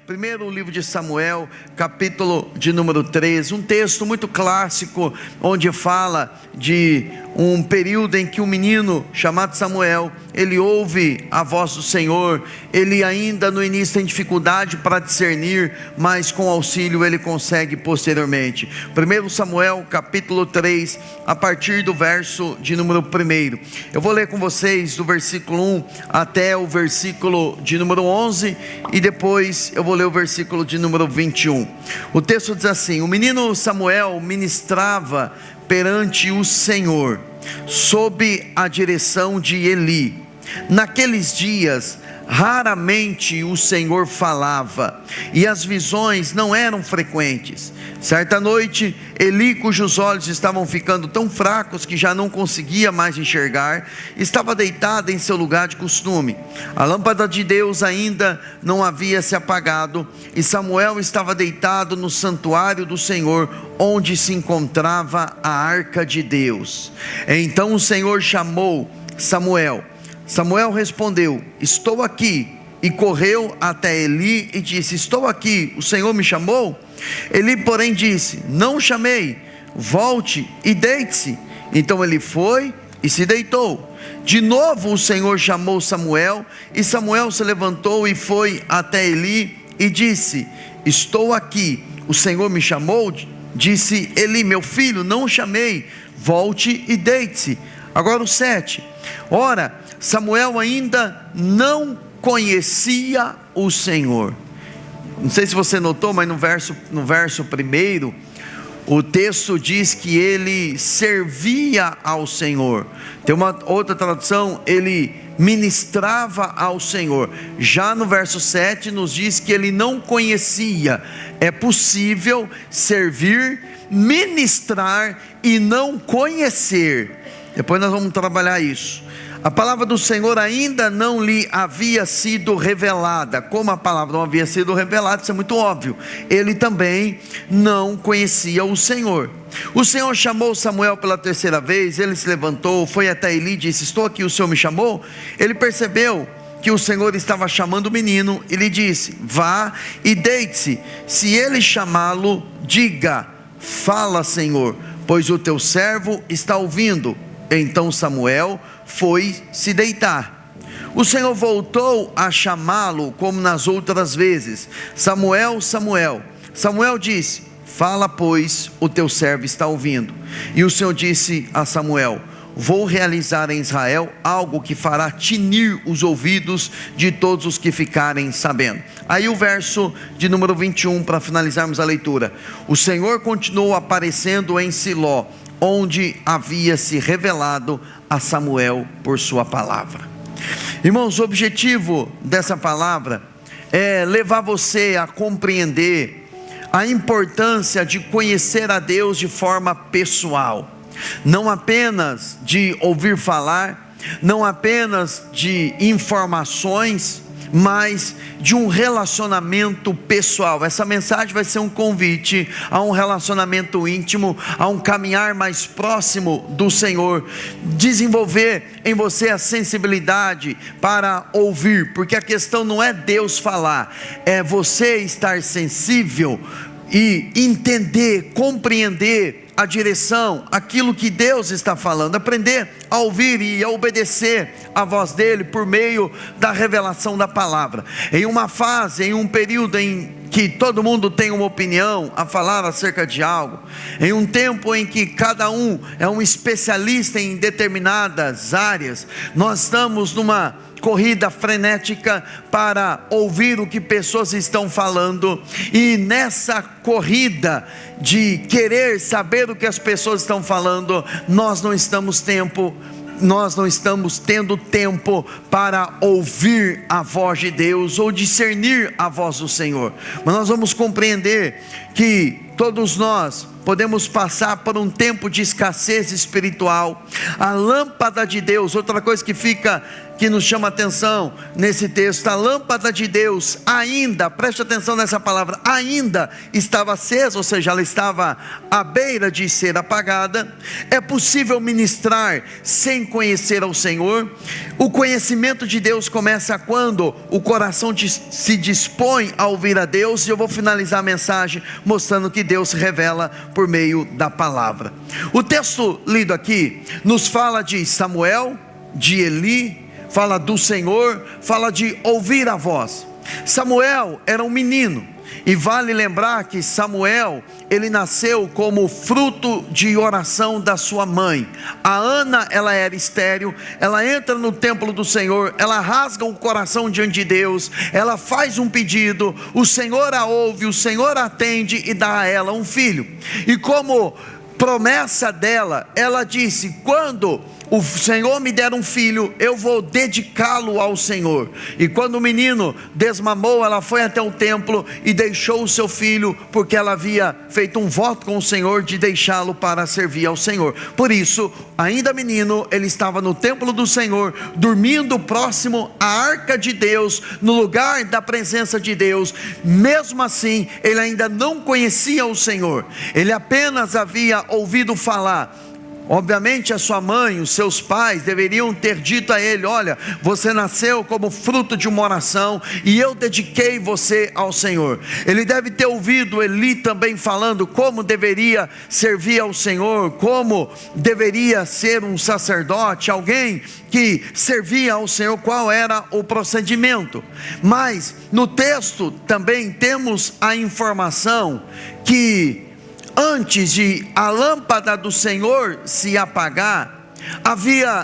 Primeiro livro de Samuel, capítulo de número 13, um texto muito clássico, onde fala de um período em que um menino chamado Samuel, ele ouve a voz do Senhor. Ele ainda no início tem dificuldade para discernir, mas com auxílio ele consegue posteriormente. Primeiro Samuel, capítulo 3, a partir do verso de número 1. Eu vou ler com vocês do versículo 1 até o versículo de número 11, e depois eu vou ler o versículo de número 21. O texto diz assim: o menino Samuel ministrava perante o Senhor, sob a direção de Eli. Naqueles dias, raramente o Senhor falava, e as visões não eram frequentes. Certa noite, Eli, cujos olhos estavam ficando tão fracos que já não conseguia mais enxergar, estava deitado em seu lugar de costume. A lâmpada de Deus ainda não havia se apagado, e Samuel estava deitado no santuário do Senhor, onde se encontrava a arca de Deus. Então o Senhor chamou Samuel. Samuel respondeu: estou aqui. E correu até Eli e disse: estou aqui, o Senhor me chamou? Eli, porém, disse: não chamei, volte e deite-se. Então ele foi e se deitou. De novo o Senhor chamou Samuel, e Samuel se levantou e foi até Eli e disse: estou aqui, o Senhor me chamou? Disse Eli: meu filho, não o chamei, volte e deite-se. Agora o 7. Ora, Samuel ainda não conhecia o Senhor. Não sei se você notou, mas no verso 1, o texto diz que ele servia ao Senhor. Tem uma outra tradução, ele ministrava ao Senhor. Já no verso 7 nos diz que ele não conhecia. É possível servir, ministrar e não conhecer. Depois nós vamos trabalhar isso. A palavra do Senhor ainda não lhe havia sido revelada. Como a palavra não havia sido revelada, isso é muito óbvio, ele também não conhecia o Senhor. O Senhor chamou Samuel pela terceira vez. Ele se levantou, foi até Eli e disse: estou aqui, o Senhor me chamou? Ele percebeu que o Senhor estava chamando o menino e lhe disse: vá e deite-se. Se ele chamá-lo, diga: fala, Senhor, pois o teu servo está ouvindo. Então Samuel foi se deitar. O Senhor voltou a chamá-lo como nas outras vezes: Samuel, Samuel. Samuel disse: fala, pois o teu servo está ouvindo. E o Senhor disse a Samuel: vou realizar em Israel algo que fará tinir os ouvidos de todos os que ficarem sabendo. Aí o verso de número 21, para finalizarmos a leitura: o Senhor continuou aparecendo em Siló, onde havia se revelado a Samuel por sua palavra. Irmãos, o objetivo dessa palavra é levar você a compreender a importância de conhecer a Deus de forma pessoal, não apenas de ouvir falar, não apenas de informações, mas de um relacionamento pessoal. Essa mensagem vai ser um convite a um relacionamento íntimo, a um caminhar mais próximo do Senhor. Desenvolver em você a sensibilidade para ouvir, porque a questão não é Deus falar, é você estar sensível e entender, compreender a direção, aquilo que Deus está falando, aprender a ouvir e a obedecer a voz dele por meio da revelação da palavra. Em uma fase, em um período em que todo mundo tem uma opinião a falar acerca de algo, em um tempo em que cada um é um especialista em determinadas áreas, nós estamos numa corrida frenética para ouvir o que pessoas estão falando, e nessa corrida de querer saber o que as pessoas estão falando, nós não estamos tendo tempo para ouvir a voz de Deus ou discernir a voz do Senhor. Mas nós vamos compreender que todos nós podemos passar por um tempo de escassez espiritual. A lâmpada de Deus, outra coisa que nos chama atenção nesse texto, a lâmpada de Deus ainda, preste atenção nessa palavra, ainda estava acesa, ou seja, ela estava à beira de ser apagada. É possível ministrar sem conhecer ao Senhor. O conhecimento de Deus começa quando o coração se dispõe a ouvir a Deus, e eu vou finalizar a mensagem mostrando que Deus se revela por meio da palavra. O texto lido aqui nos fala de Samuel, de Eli, fala do Senhor, fala de ouvir a voz. Samuel era um menino, e vale lembrar que Samuel, ele nasceu como fruto de oração da sua mãe. A Ana, ela era estéril, ela entra no templo do Senhor, ela rasga o coração diante de Deus, ela faz um pedido, o Senhor a ouve, o Senhor a atende e dá a ela um filho. E como promessa dela, ela disse: quando o Senhor me der um filho, eu vou dedicá-lo ao Senhor. E quando o menino desmamou, ela foi até o templo e deixou o seu filho, porque ela havia feito um voto com o Senhor de deixá-lo para servir ao Senhor. Por isso, ainda menino, ele estava no templo do Senhor, dormindo próximo à arca de Deus, no lugar da presença de Deus. Mesmo assim, ele ainda não conhecia o Senhor, ele apenas havia ouvido falar. Obviamente a sua mãe, os seus pais deveriam ter dito a ele: olha, você nasceu como fruto de uma oração, e eu dediquei você ao Senhor. Ele deve ter ouvido Eli também falando como deveria servir ao Senhor, como deveria ser um sacerdote, alguém que servia ao Senhor, qual era o procedimento. Mas no texto também temos a informação que antes de a lâmpada do Senhor se apagar,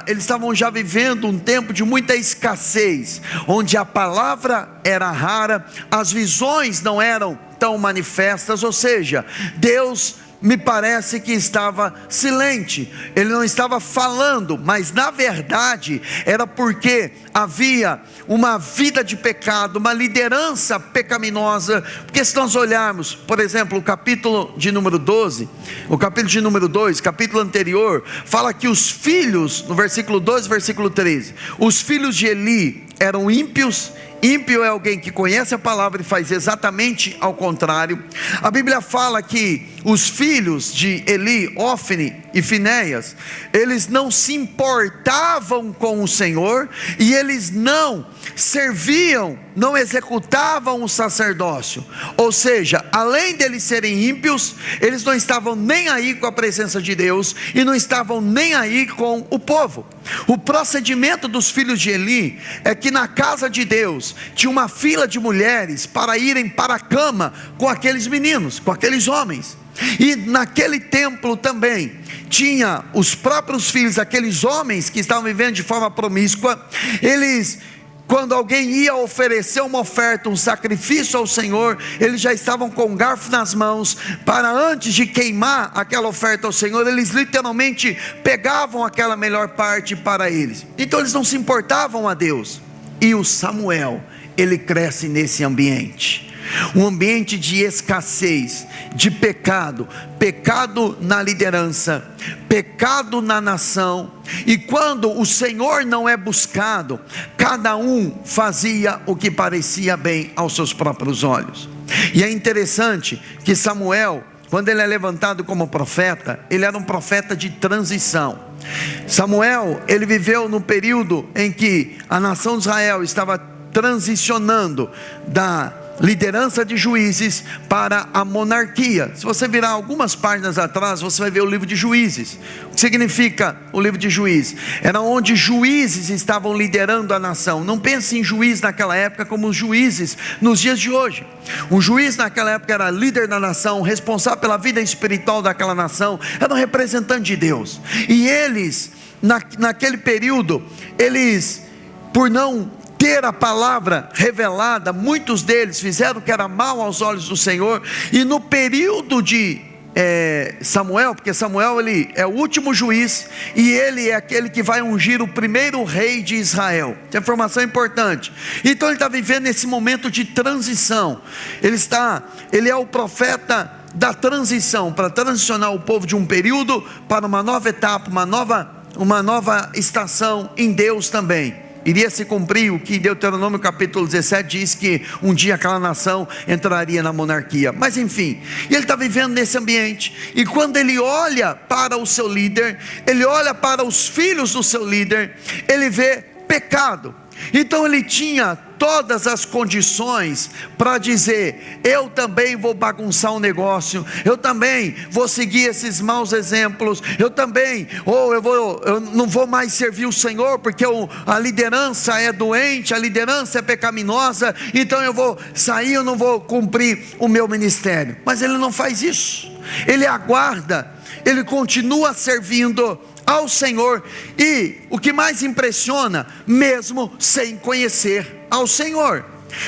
eles estavam já vivendo um tempo de muita escassez, onde a palavra era rara, as visões não eram tão manifestas, ou seja, Deus me parece que estava silente, ele não estava falando, mas na verdade era porque havia uma vida de pecado, uma liderança pecaminosa. Porque se nós olharmos, por exemplo, o capítulo de número 12, o capítulo de número 2, capítulo anterior, fala que os filhos, no versículo 2, versículo 13, os filhos de Eli eram ímpios. Ímpio é alguém que conhece a palavra e faz exatamente ao contrário. A Bíblia fala que os filhos de Eli, Ofni e Finéias, eles não se importavam com o Senhor, e eles não serviam, não executavam o sacerdócio. Ou seja, além deles serem ímpios, eles não estavam nem aí com a presença de Deus, e não estavam nem aí com o povo. O procedimento dos filhos de Eli é que na casa de Deus tinha uma fila de mulheres para irem para a cama com aqueles meninos, com aqueles homens. E naquele templo também tinha os próprios filhos, aqueles homens que estavam vivendo de forma promíscua. Eles, quando alguém ia oferecer uma oferta, um sacrifício ao Senhor, eles já estavam com o garfo nas mãos, para antes de queimar aquela oferta ao Senhor, eles literalmente pegavam aquela melhor parte para eles. Então eles não se importavam a Deus. E o Samuel, ele cresce nesse ambiente, um ambiente de escassez, de pecado, pecado na liderança, pecado na nação. E quando o Senhor não é buscado, cada um fazia o que parecia bem aos seus próprios olhos. E é interessante que Samuel, quando ele é levantado como profeta, ele era um profeta de transição. Samuel, ele viveu no período em que a nação de Israel estava transicionando da liderança de juízes para a monarquia. Se você virar algumas páginas atrás, você vai ver o livro de Juízes. O que significa o livro de Juízes? Era onde juízes estavam liderando a nação. Não pense em juiz naquela época como os juízes nos dias de hoje. Um juiz naquela época era líder da nação, responsável pela vida espiritual daquela nação, era um representante de Deus. E eles, naquele período, eles, por não ter a palavra revelada, muitos deles fizeram o que era mal aos olhos do Senhor. E no período de Samuel, porque Samuel, ele é o último juiz, e ele é aquele que vai ungir o primeiro rei de Israel. Essa informação é importante. Então ele está vivendo esse momento de transição. Ele é o profeta da transição, para transicionar o povo de um período para uma nova etapa, uma nova estação em Deus também. Iria se cumprir o que Deuteronômio capítulo 17 diz, que um dia aquela nação entraria na monarquia. Mas enfim, ele está vivendo nesse ambiente, e quando ele olha para o seu líder, ele olha para os filhos do seu líder, ele vê pecado. Então ele tinha todas as condições para dizer: eu também vou bagunçar o negócio, eu também vou seguir esses maus exemplos, eu também, eu não vou mais servir o Senhor, porque a liderança é doente, a liderança é pecaminosa, então eu vou sair, eu não vou cumprir o meu ministério. Mas ele não faz isso, ele aguarda, ele continua servindo ao Senhor, e o que mais impressiona, mesmo sem conhecer ao Senhor.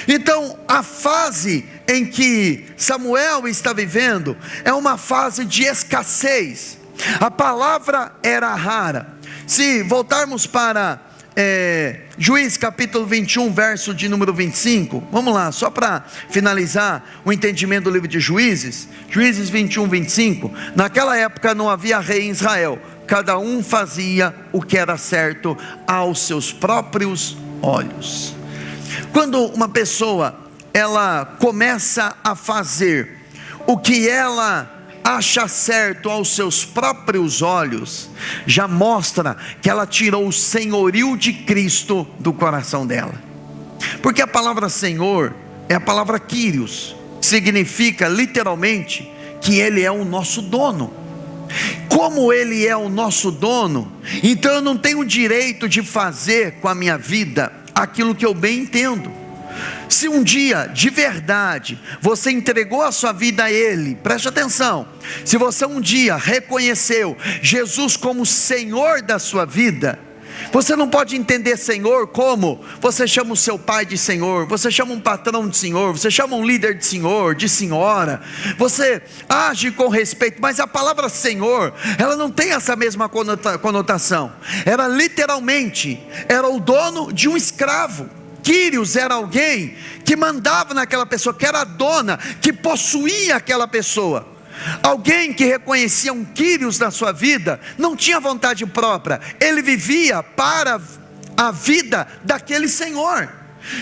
Então a fase em que Samuel está vivendo é uma fase de escassez. A palavra era rara. Se voltarmos para Juízes capítulo 21, verso de número 25, vamos lá, só para finalizar o entendimento do livro de Juízes. Juízes 21, 25, naquela época não havia rei em Israel, cada um fazia o que era certo aos seus próprios olhos. Quando uma pessoa, ela começa a fazer o que ela acha certo aos seus próprios olhos, já mostra que ela tirou o senhorio de Cristo do coração dela. Porque a palavra Senhor é a palavra Kyrios, significa literalmente que Ele é o nosso dono. Como Ele é o nosso dono, então eu não tenho o direito de fazer com a minha vida aquilo que eu bem entendo. Se um dia, de verdade, você entregou a sua vida a Ele, preste atenção, se você um dia reconheceu Jesus como Senhor da sua vida, você não pode entender Senhor como você chama o seu pai de Senhor, você chama um patrão de Senhor, você chama um líder de Senhor, de senhora, você age com respeito, mas a palavra Senhor, ela não tem essa mesma conotação. Era literalmente, era o dono de um escravo. Kyrios era alguém que mandava naquela pessoa, que era a dona, que possuía aquela pessoa. Alguém que reconhecia um Kyrios na sua vida, não tinha vontade própria, ele vivia para a vida daquele Senhor.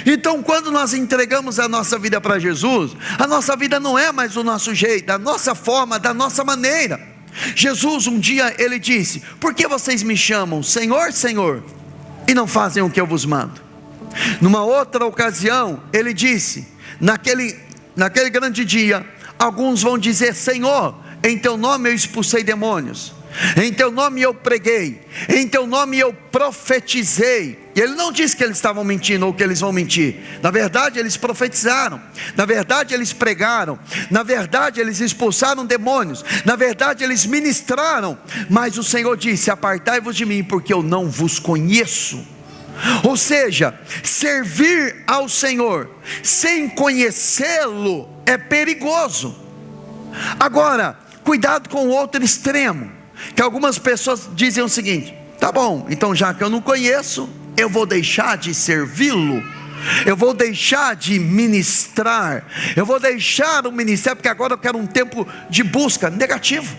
Então quando nós entregamos a nossa vida para Jesus, a nossa vida não é mais do nosso jeito, da nossa forma, da nossa maneira. Jesus um dia ele disse: por que vocês me chamam Senhor, Senhor, e não fazem o que eu vos mando? Numa outra ocasião ele disse, naquele grande dia, alguns vão dizer: Senhor, em teu nome eu expulsei demônios, em teu nome eu preguei, em teu nome eu profetizei. E ele não disse que eles estavam mentindo ou que eles vão mentir. Na verdade eles profetizaram, na verdade eles pregaram, na verdade eles expulsaram demônios, na verdade eles ministraram. Mas o Senhor disse: apartai-vos de mim, porque eu não vos conheço. Ou seja, servir ao Senhor sem conhecê-lo é perigoso. Agora, cuidado com o outro extremo, que algumas pessoas dizem o seguinte: tá bom, então já que eu não conheço, eu vou deixar de servi-lo, eu vou deixar de ministrar, eu vou deixar o ministério, porque agora eu quero um tempo de busca. Negativo.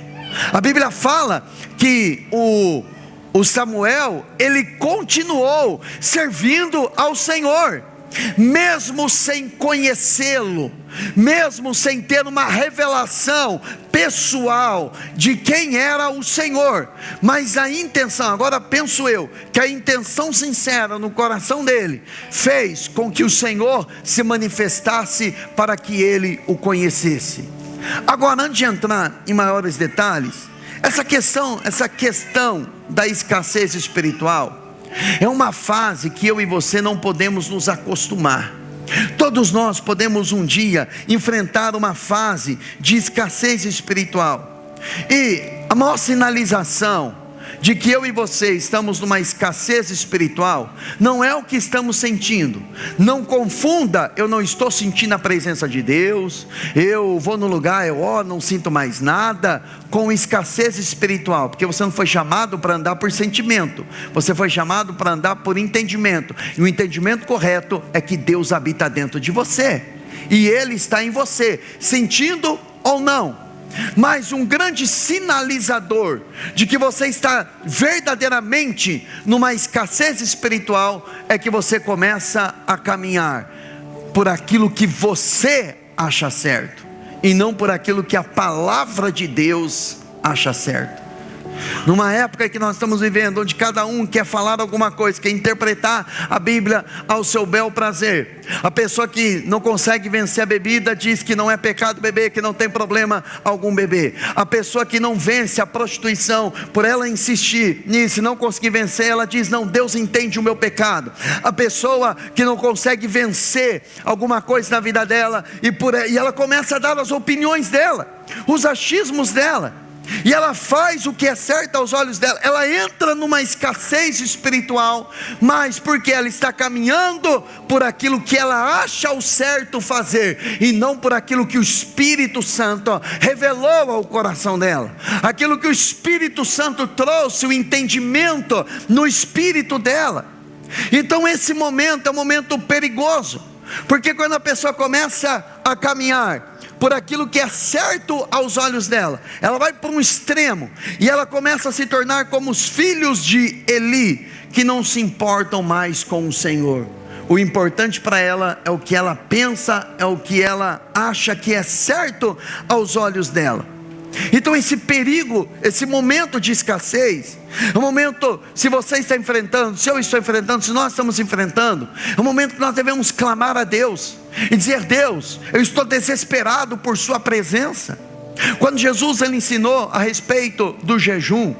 A Bíblia fala que o Samuel, ele continuou servindo ao Senhor, mesmo sem conhecê-lo, mesmo sem ter uma revelação pessoal de quem era o Senhor. Mas a intenção, agora penso eu, que a intenção sincera no coração dele, fez com que o Senhor se manifestasse para que ele o conhecesse. Agora, antes de entrar em maiores detalhes, essa questão da escassez espiritual é uma fase que eu e você não podemos nos acostumar. Todos nós podemos um dia enfrentar uma fase de escassez espiritual, e a maior sinalização de que eu e você estamos numa escassez espiritual não é o que estamos sentindo. Não confunda: eu não estou sentindo a presença de Deus, eu vou no lugar, eu oro, não sinto mais nada, com escassez espiritual. Porque você não foi chamado para andar por sentimento, você foi chamado para andar por entendimento, e o entendimento correto é que Deus habita dentro de você, e Ele está em você, sentindo ou não. Mas um grande sinalizador de que você está verdadeiramente numa escassez espiritual é que você começa a caminhar por aquilo que você acha certo e não por aquilo que a palavra de Deus acha certo. Numa época que nós estamos vivendo, onde cada um quer falar alguma coisa, quer interpretar a Bíblia ao seu bel prazer. A pessoa que não consegue vencer a bebida diz que não é pecado beber, que não tem problema algum beber. A pessoa que não vence a prostituição, por ela insistir nisso e não conseguir vencer, ela diz: não, Deus entende o meu pecado. A pessoa que não consegue vencer alguma coisa na vida dela, e ela começa a dar as opiniões dela, os achismos dela, e ela faz o que é certo aos olhos dela. Ela entra numa escassez espiritual, mas porque ela está caminhando por aquilo que ela acha o certo fazer, e não por aquilo que o Espírito Santo revelou ao coração dela, aquilo que o Espírito Santo trouxe, o entendimento no espírito dela. Então esse momento é um momento perigoso, porque quando a pessoa começa a caminhar por aquilo que é certo aos olhos dela, ela vai para um extremo, e ela começa a se tornar como os filhos de Eli, que não se importam mais com o Senhor. O importante para ela é o que ela pensa, é o que ela acha que é certo aos olhos dela. Então esse perigo, esse momento de escassez, é um momento, se você está enfrentando, se eu estou enfrentando, se nós estamos enfrentando, é um momento que nós devemos clamar a Deus e dizer: Deus, eu estou desesperado por sua presença. Quando Jesus ele ensinou a respeito do jejum,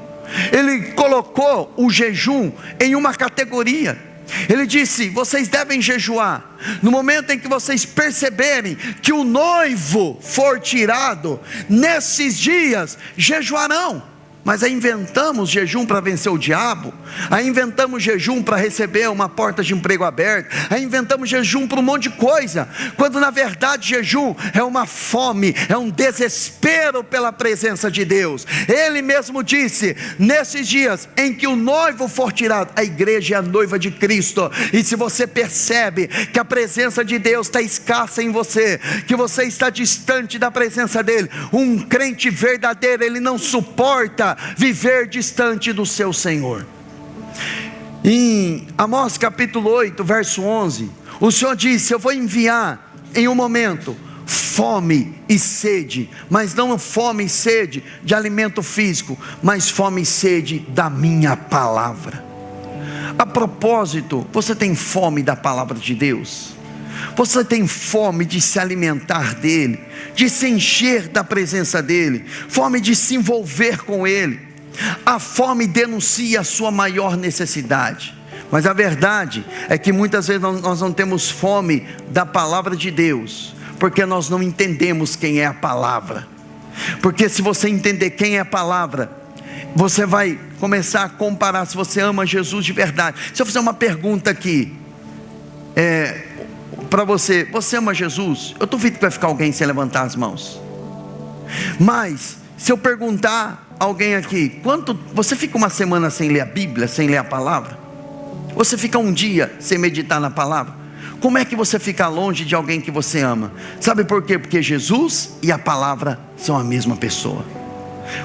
ele colocou o jejum em uma categoria. Ele disse: vocês devem jejuar no momento em que vocês perceberem que o noivo for tirado. Nesses dias jejuarão. Mas aí inventamos jejum para vencer o diabo, aí inventamos jejum para receber uma porta de emprego aberta, aí inventamos jejum para um monte de coisa, quando na verdade jejum é uma fome, é um desespero pela presença de Deus. Ele mesmo disse: nesses dias em que o noivo for tirado, a igreja é a noiva de Cristo. E se você percebe que a presença de Deus está escassa em você, que você está distante da presença dele, um crente verdadeiro, ele não suporta viver distante do seu Senhor. Em Amós capítulo 8, verso 11, o Senhor disse: eu vou enviar em um momento fome e sede, mas não fome e sede de alimento físico, mas fome e sede da minha palavra. A propósito, você tem fome da palavra de Deus? Você tem fome de se alimentar dele, de se encher da presença dele, fome de se envolver com ele? A fome denuncia a sua maior necessidade, mas a verdade é que muitas vezes nós não temos fome da palavra de Deus, porque nós não entendemos quem é a palavra. Porque se você entender quem é a palavra, você vai começar a comparar se você ama Jesus de verdade. Se eu fizer uma pergunta aqui, para você: você ama Jesus? Eu duvido que vai ficar alguém sem levantar as mãos. Mas se eu perguntar a alguém aqui: você fica uma semana sem ler a Bíblia, sem ler a palavra? Você fica um dia sem meditar na palavra? Como é que você fica longe de alguém que você ama? Sabe por quê? Porque Jesus e a palavra são a mesma pessoa.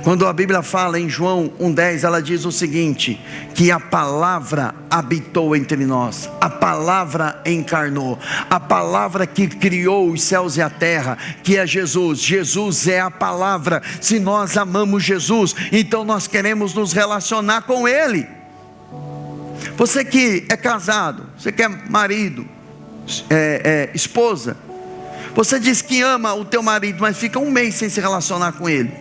Quando a Bíblia fala em João 1,10, ela diz o seguinte: que a palavra habitou entre nós, a palavra encarnou, a palavra que criou os céus e a terra, que é Jesus. Jesus é a palavra. Se nós amamos Jesus, então nós queremos nos relacionar com Ele. Você que é casado, você que é marido, esposa, você diz que ama o teu marido, mas fica um mês sem se relacionar com ele,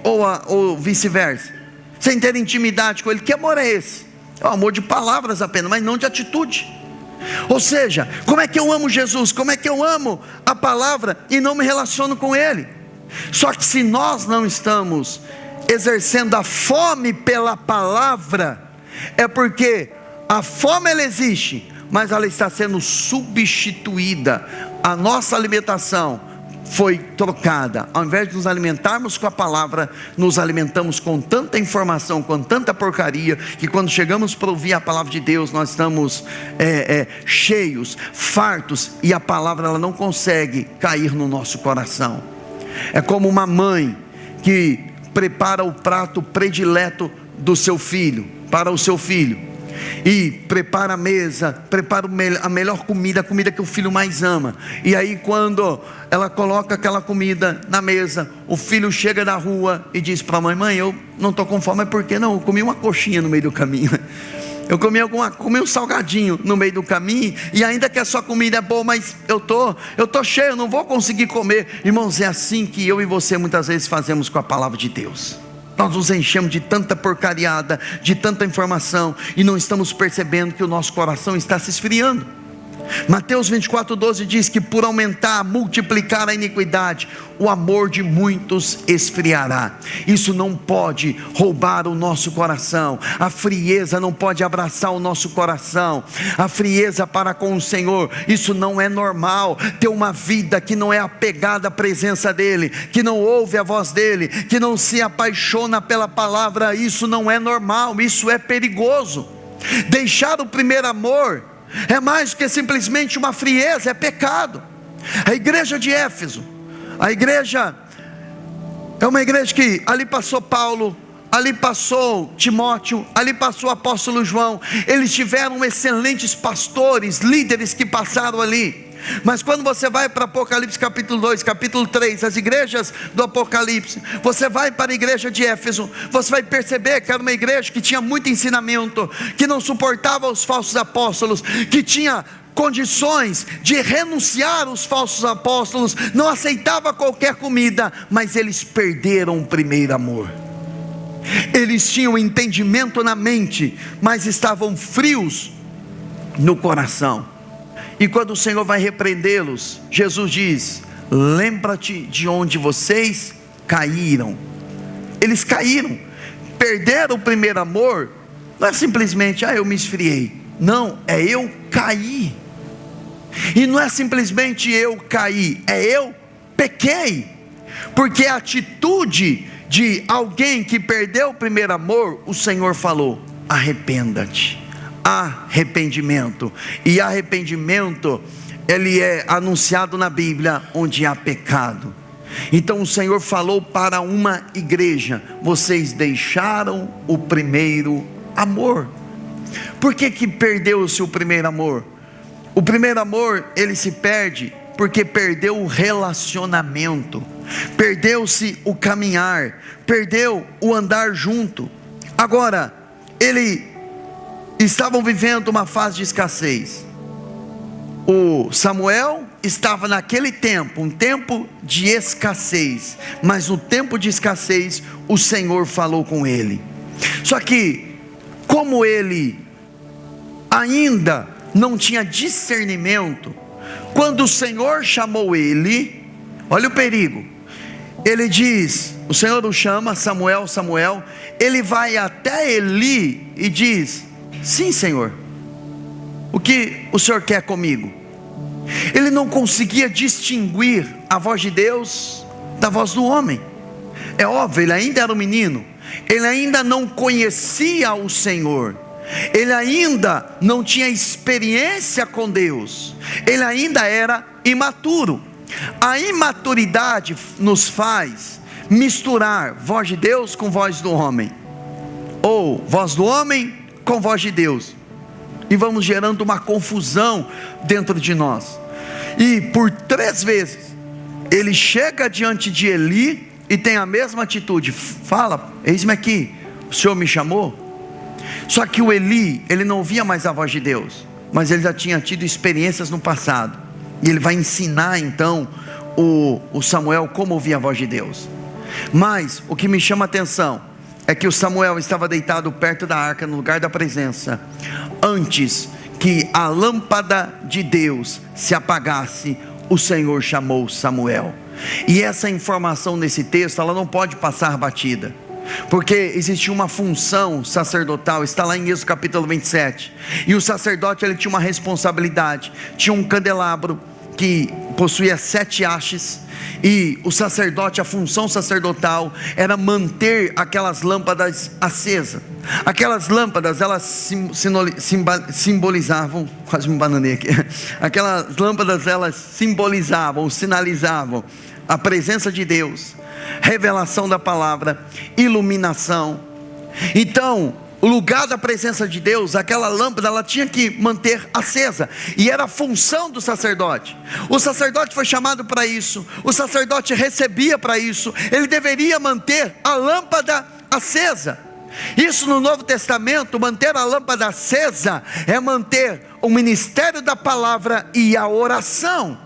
ou vice-versa, sem ter intimidade com ele. Que amor é esse? É um amor de palavras apenas, mas não de atitude. Ou seja, como é que eu amo Jesus? Como é que eu amo a palavra e não me relaciono com ele? Só que se nós não estamos exercendo a fome pela palavra, é porque a fome ela existe, mas ela está sendo substituída. A nossa alimentação foi trocada. Ao invés de nos alimentarmos com a palavra, nos alimentamos com tanta informação, com tanta porcaria, que quando chegamos para ouvir a palavra de Deus, nós estamos cheios, fartos, e a palavra ela não consegue cair no nosso coração. É como uma mãe que prepara o prato predileto do seu filho, para o seu filho, e prepara a mesa, prepara a melhor comida, a comida que o filho mais ama. E aí quando ela coloca aquela comida na mesa, o filho chega da rua e diz para a mãe: mãe, eu não estou com fome. Por quê? Não, eu comi uma coxinha no meio do caminho, eu comi um salgadinho no meio do caminho, e ainda que a sua comida é boa, mas eu tô cheio, eu não vou conseguir comer. Irmãos, é assim que eu e você muitas vezes fazemos com a palavra de Deus. Nós nos enchemos de tanta porcariada, de tanta informação, e não estamos percebendo que o nosso coração está se esfriando. Mateus 24:12 diz que por aumentar, multiplicar a iniquidade, o amor de muitos esfriará. Isso não pode roubar o nosso coração. A frieza não pode abraçar o nosso coração. A frieza para com o Senhor, isso não é normal. Ter uma vida que não é apegada à presença dEle, que não ouve a voz dEle, que não se apaixona pela palavra, isso não é normal, isso é perigoso. Deixar o primeiro amor é mais do que simplesmente uma frieza, é pecado. A igreja de Éfeso, a igreja é uma igreja que ali passou Paulo, ali passou Timóteo, ali passou o apóstolo João. Eles tiveram excelentes pastores, líderes que passaram ali. Mas quando você vai para Apocalipse capítulo 2, capítulo 3, as igrejas do Apocalipse, você vai para a igreja de Éfeso, você vai perceber que era uma igreja que tinha muito ensinamento, que não suportava os falsos apóstolos, que tinha condições de renunciar os falsos apóstolos, não aceitava qualquer comida, mas eles perderam o primeiro amor. Eles tinham entendimento na mente, mas estavam frios no coração. E quando o Senhor vai repreendê-los, Jesus diz: lembra-te de onde vocês caíram. Eles caíram, perderam o primeiro amor. Não é simplesmente, eu me esfriei. Não, é eu caí. E não é simplesmente eu caí, é eu pequei. Porque a atitude de alguém que perdeu o primeiro amor, o Senhor falou: arrependa-te. Arrependimento. E arrependimento, ele é anunciado na Bíblia onde há pecado. Então o Senhor falou para uma igreja: vocês deixaram o primeiro amor. Por que perdeu-se o primeiro amor? O primeiro amor, ele se perde porque perdeu o relacionamento, perdeu-se o caminhar, perdeu o andar junto. Agora, estavam vivendo uma fase de escassez. O Samuel estava naquele tempo, um tempo de escassez, mas no tempo de escassez o Senhor falou com ele. Só que como ele ainda não tinha discernimento, quando o Senhor chamou ele, olha o perigo. Ele diz, o Senhor o chama, Samuel, Samuel. Ele vai até Eli e diz: sim, Senhor, o que o Senhor quer comigo? Ele não conseguia distinguir a voz de Deus da voz do homem. É óbvio, ele ainda era um menino, ele ainda não conhecia o Senhor, ele ainda não tinha experiência com Deus, ele ainda era imaturo. A imaturidade nos faz misturar voz de Deus com voz do homem, ou voz do homem com voz de Deus, e vamos gerando uma confusão dentro de nós. E por 3 vezes ele chega diante de Eli e tem a mesma atitude: fala, eis-me aqui, o Senhor me chamou. Só que o Eli, ele não ouvia mais a voz de Deus, mas ele já tinha tido experiências no passado, e ele vai ensinar então o Samuel como ouvir a voz de Deus. Mas o que me chama a atenção é que o Samuel estava deitado perto da arca, no lugar da presença, antes que a lâmpada de Deus se apagasse. O Senhor chamou Samuel. E essa informação nesse texto, ela não pode passar batida, porque existia uma função sacerdotal. Está lá em Êxodo capítulo 27. E o sacerdote, ele tinha uma responsabilidade. Tinha um candelabro que possuía 7 hastes, e o sacerdote, a função sacerdotal era manter aquelas lâmpadas acesas. Aquelas lâmpadas, elas simbolizavam, quase me bananei aqui, aquelas lâmpadas, elas simbolizavam, sinalizavam a presença de Deus, revelação da palavra, iluminação. Então, o lugar da presença de Deus, aquela lâmpada, ela tinha que manter acesa, e era a função do sacerdote. O sacerdote foi chamado para isso, o sacerdote recebia para isso, ele deveria manter a lâmpada acesa. Isso no Novo Testamento, manter a lâmpada acesa, é manter o ministério da palavra e a oração.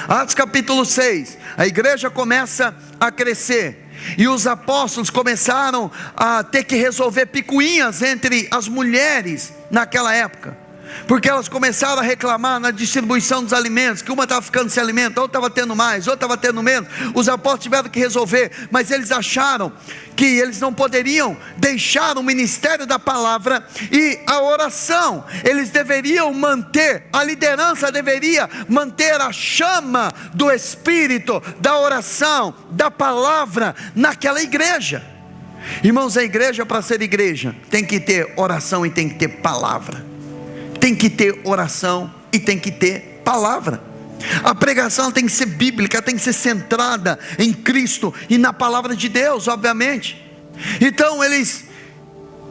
Atos capítulo 6, a igreja começa a crescer, e os apóstolos começaram a ter que resolver picuinhas entre as mulheres naquela época, porque elas começaram a reclamar na distribuição dos alimentos, que uma estava ficando sem alimento, outra estava tendo mais, outra estava tendo menos. Os apóstolos tiveram que resolver, mas eles acharam que eles não poderiam deixar o ministério da palavra e a oração. Eles deveriam manter, a liderança deveria manter a chama do Espírito, da oração, da palavra naquela igreja. Irmãos, a igreja, para ser igreja, tem que ter oração e tem que ter palavra. Tem que ter oração e tem que ter palavra. A pregação tem que ser bíblica, tem que ser centrada em Cristo e na palavra de Deus, obviamente. Então eles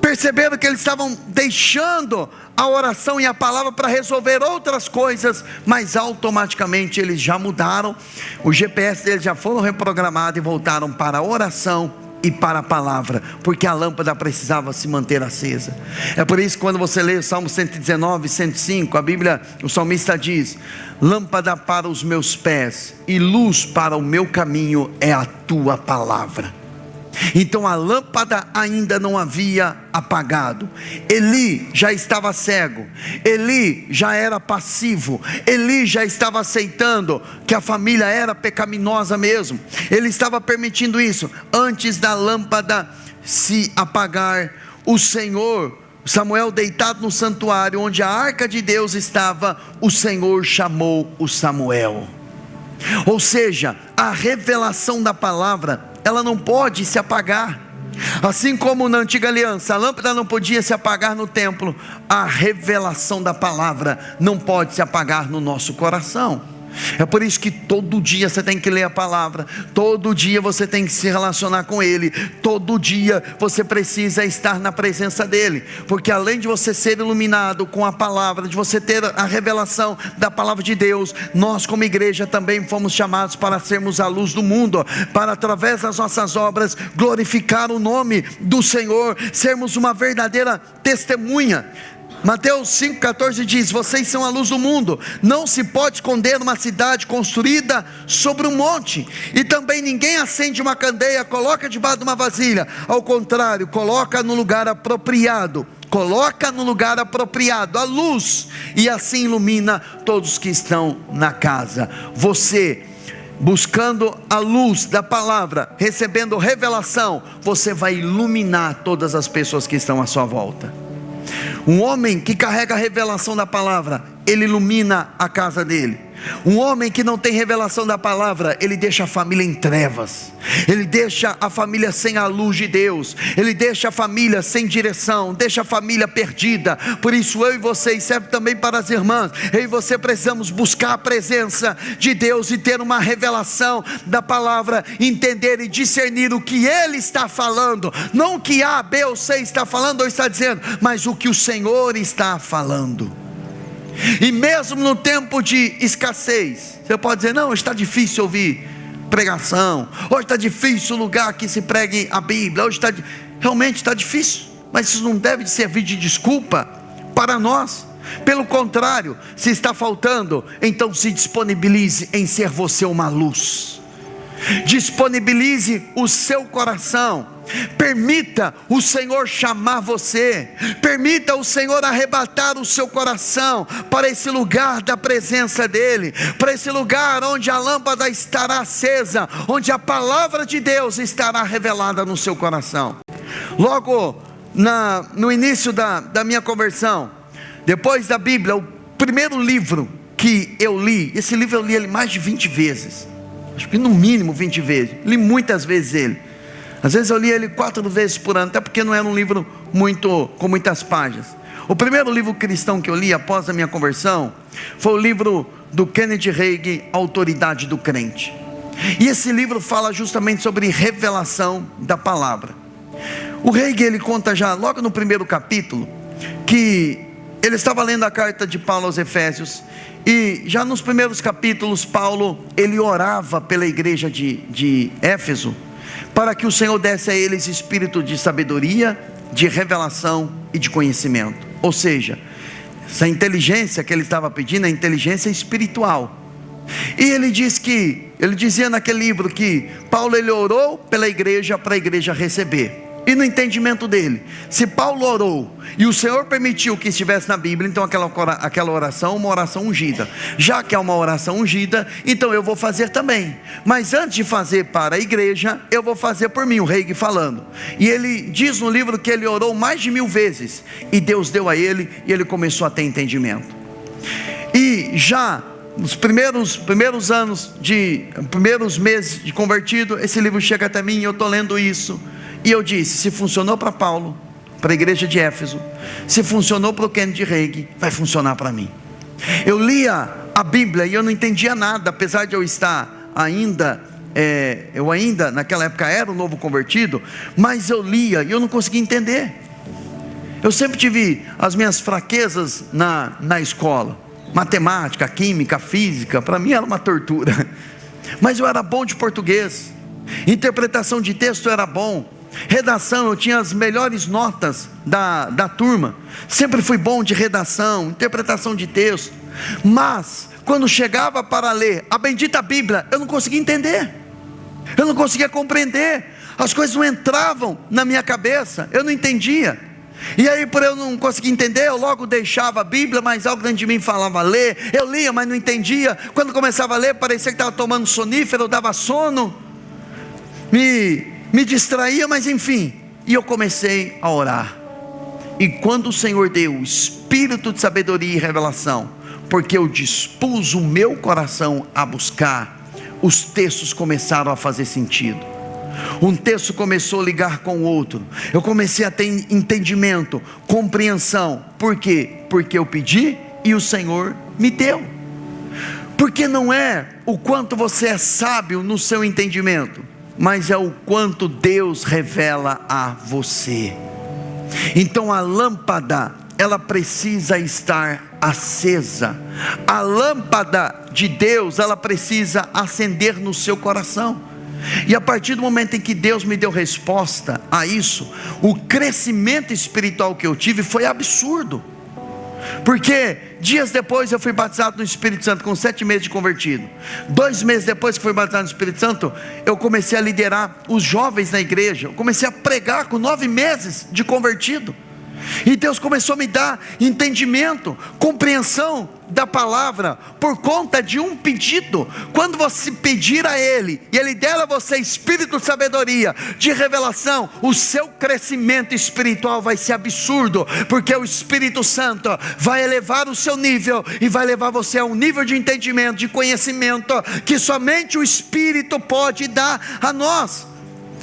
perceberam que eles estavam deixando a oração e a palavra para resolver outras coisas, mas automaticamente eles já mudaram, o GPS deles já foram reprogramados e voltaram para a oração e para a palavra, porque a lâmpada precisava se manter acesa. É por isso que quando você lê o Salmo 119, 105, a Bíblia, o salmista diz: lâmpada para os meus pés e luz para o meu caminho é a tua palavra. Então a lâmpada ainda não havia apagado. Eli já estava cego, Eli já era passivo, Eli já estava aceitando que a família era pecaminosa mesmo. Ele estava permitindo isso. Antes da lâmpada se apagar, o Senhor, Samuel deitado no santuário onde a arca de Deus estava, o Senhor chamou o Samuel. Ou seja, a revelação da palavra, ela não pode se apagar. Assim como na antiga aliança a lâmpada não podia se apagar no templo, a revelação da palavra não pode se apagar no nosso coração. É por isso que todo dia você tem que ler a palavra, todo dia você tem que se relacionar com Ele, todo dia você precisa estar na presença dEle, porque além de você ser iluminado com a palavra, de você ter a revelação da palavra de Deus, nós como igreja também fomos chamados para sermos a luz do mundo, para através das nossas obras glorificar o nome do Senhor, sermos uma verdadeira testemunha. Mateus 5,14 diz: vocês são a luz do mundo. Não se pode esconder uma cidade construída sobre um monte, e também ninguém acende uma candeia, coloca debaixo de uma vasilha. Ao contrário, coloca no lugar apropriado. Coloca no lugar apropriado a luz, e assim ilumina todos que estão na casa. Você, buscando a luz da palavra, recebendo revelação, você vai iluminar todas as pessoas que estão à sua volta. Um homem que carrega a revelação da palavra, ele ilumina a casa dele. Um homem que não tem revelação da palavra, ele deixa a família em trevas, ele deixa a família sem a luz de Deus, ele deixa a família sem direção, deixa a família perdida. Por isso eu e você, e serve também para as irmãs, eu e você precisamos buscar a presença de Deus e ter uma revelação da palavra, entender e discernir o que Ele está falando, não o que A, B ou C está falando ou está dizendo, mas o que o Senhor está falando. E mesmo no tempo de escassez, você pode dizer: não, está difícil ouvir pregação, hoje está difícil o lugar que se pregue a Bíblia, hoje realmente está difícil, mas isso não deve servir de desculpa para nós. Pelo contrário, se está faltando, então se disponibilize em ser você uma luz. Disponibilize o seu coração, permita o Senhor chamar você, permita o Senhor arrebatar o seu coração para esse lugar da presença dEle, para esse lugar onde a lâmpada estará acesa, onde a palavra de Deus estará revelada no seu coração. Logo no início da minha conversão, depois da Bíblia, o primeiro livro que eu li, esse livro eu li ele mais de 20 vezes, acho que no mínimo 20 vezes, li muitas vezes ele. Às vezes eu li ele 4 vezes por ano, até porque não era um livro com muitas páginas. O primeiro livro cristão que eu li após a minha conversão foi o livro do Kenneth Hagin, Autoridade do Crente. E esse livro fala justamente sobre revelação da palavra. O Reig, ele conta já logo no primeiro capítulo, que ele estava lendo a carta de Paulo aos Efésios, e já nos primeiros capítulos, Paulo, ele orava pela igreja de Éfeso, para que o Senhor desse a eles espírito de sabedoria, de revelação e de conhecimento. Ou seja, essa inteligência que ele estava pedindo é inteligência espiritual. E ele dizia naquele livro que Paulo, ele orou pela igreja, para a igreja receber. E no entendimento dele, se Paulo orou e o Senhor permitiu que estivesse na Bíblia, então aquela oração é uma oração ungida. Já que é uma oração ungida, então eu vou fazer também. Mas antes de fazer para a igreja, eu vou fazer por mim, o Reig falando. E ele diz no livro que ele orou mais de 1000 vezes, e Deus deu a ele, e ele começou a ter entendimento. E já nos primeiros meses de convertido, esse livro chega até mim, e eu estou lendo isso. E eu disse, se funcionou para Paulo, para a igreja de Éfeso, se funcionou para o Kennedy Reig, vai funcionar para mim. Eu lia a Bíblia e eu não entendia nada, apesar de eu estar eu ainda naquela época era um novo convertido, mas eu lia e eu não conseguia entender. Eu sempre tive as minhas fraquezas na escola, matemática, química, física, para mim era uma tortura, mas eu era bom de português, interpretação de texto era bom, redação, eu tinha as melhores notas da turma, sempre fui bom de redação, interpretação de texto, mas quando chegava para ler a bendita Bíblia, eu não conseguia entender, eu não conseguia compreender, as coisas não entravam na minha cabeça, eu não entendia. E aí, por eu não conseguir entender, eu logo deixava a Bíblia, mas algo dentro de mim falava ler, eu lia, mas não entendia. Quando começava a ler, parecia que estava tomando sonífero, eu dava sono, me distraía, mas enfim, e eu comecei a orar. E quando o Senhor deu o espírito de sabedoria e revelação, porque eu dispus o meu coração a buscar, os textos começaram a fazer sentido. Um texto começou a ligar com o outro, eu comecei a ter entendimento, compreensão. Por quê? Porque eu pedi e o Senhor me deu. Porque não é o quanto você é sábio no seu entendimento, mas é o quanto Deus revela a você. Então a lâmpada, ela precisa estar acesa. A lâmpada de Deus, ela precisa acender no seu coração. E a partir do momento em que Deus me deu resposta a isso, o crescimento espiritual que eu tive foi absurdo. Porque dias depois eu fui batizado no Espírito Santo com 7 meses de convertido. 2 meses depois que fui batizado no Espírito Santo, eu comecei a liderar os jovens na igreja. Eu comecei a pregar com 9 meses de convertido. E Deus começou a me dar entendimento, compreensão da palavra, por conta de um pedido. Quando você pedir a Ele, e Ele der a você espírito de sabedoria, de revelação, o seu crescimento espiritual vai ser absurdo, porque o Espírito Santo vai elevar o seu nível, e vai levar você a um nível de entendimento, de conhecimento, que somente o Espírito pode dar a nós.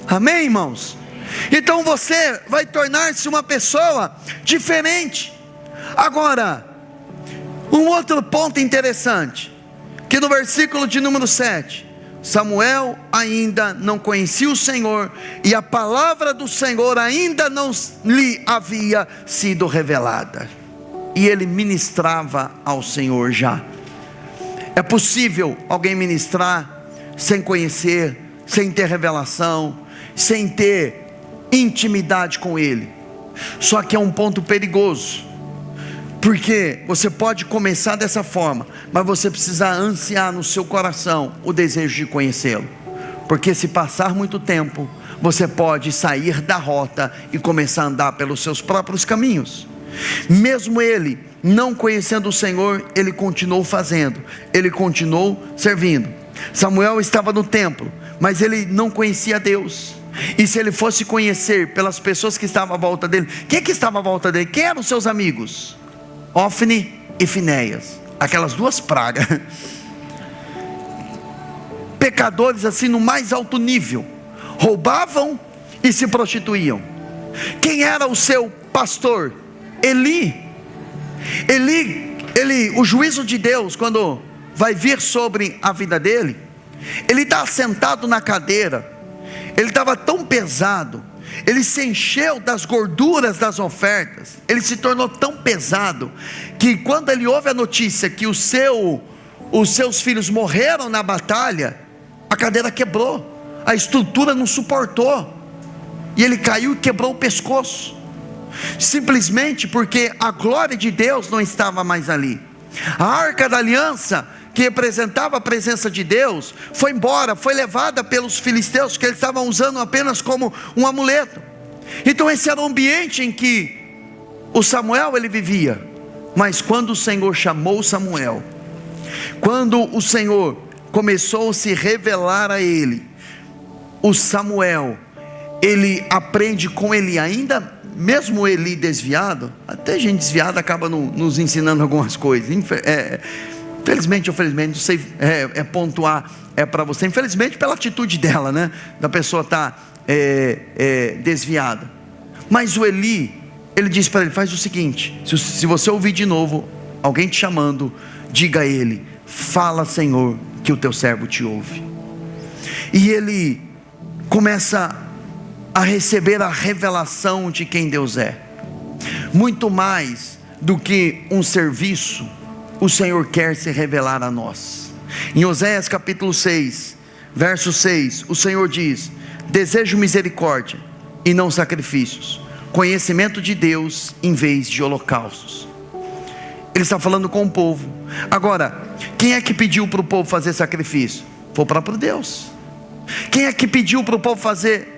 Amém, irmãos? Então você vai tornar-se uma pessoa diferente. Agora, um outro ponto interessante, que no versículo de número 7, Samuel ainda não conhecia o Senhor, e a palavra do Senhor ainda não lhe havia sido revelada, e ele ministrava ao Senhor já. É possível alguém ministrar sem conhecer, sem ter revelação, sem ter intimidade com Ele. Só que é um ponto perigoso, porque você pode começar dessa forma, mas você precisa ansiar no seu coração o desejo de conhecê-lo, porque se passar muito tempo, você pode sair da rota e começar a andar pelos seus próprios caminhos. Mesmo ele não conhecendo o Senhor, ele continuou fazendo, ele continuou servindo. Samuel estava no templo, mas ele não conhecia Deus. E se ele fosse conhecer pelas pessoas que estavam à volta dele, quem que estava à volta dele? Quem eram os seus amigos? Ofni e Finéias, aquelas 2 pragas, pecadores assim no mais alto nível, roubavam e se prostituíam. Quem era o seu pastor? Eli, o juízo de Deus, quando vai vir sobre a vida dele, Ele está sentado na cadeira, ele estava tão pesado, ele se encheu das gorduras das ofertas, ele se tornou tão pesado, que quando ele ouve a notícia que os seus filhos morreram na batalha, a cadeira quebrou, a estrutura não suportou, e ele caiu e quebrou o pescoço, simplesmente porque a glória de Deus não estava mais ali. A arca da aliança, que representava a presença de Deus, foi embora, foi levada pelos filisteus, que eles estavam usando apenas como um amuleto. Então esse era o ambiente em que o Samuel ele vivia. Mas quando o Senhor chamou Samuel, quando o Senhor começou a se revelar a ele, o Samuel, ele aprende com Eli, ainda mesmo Eli desviado, até gente desviada acaba nos ensinando algumas coisas, infelizmente ou felizmente, não sei pontuar para você, infelizmente pela atitude dela, né, da pessoa estar desviada. Mas o Eli, ele diz para ele: faz o seguinte, se você ouvir de novo alguém te chamando, diga a ele: fala, Senhor, que o teu servo te ouve. E ele começa a receber a revelação de quem Deus é. Muito mais do que um serviço, o Senhor quer se revelar a nós. Em Oséias capítulo 6, verso 6, o Senhor diz: desejo misericórdia e não sacrifícios, conhecimento de Deus em vez de holocaustos. Ele está falando com o povo. Agora, quem é que pediu para o povo fazer sacrifício? Foi o próprio Deus. Quem é que pediu para o povo fazer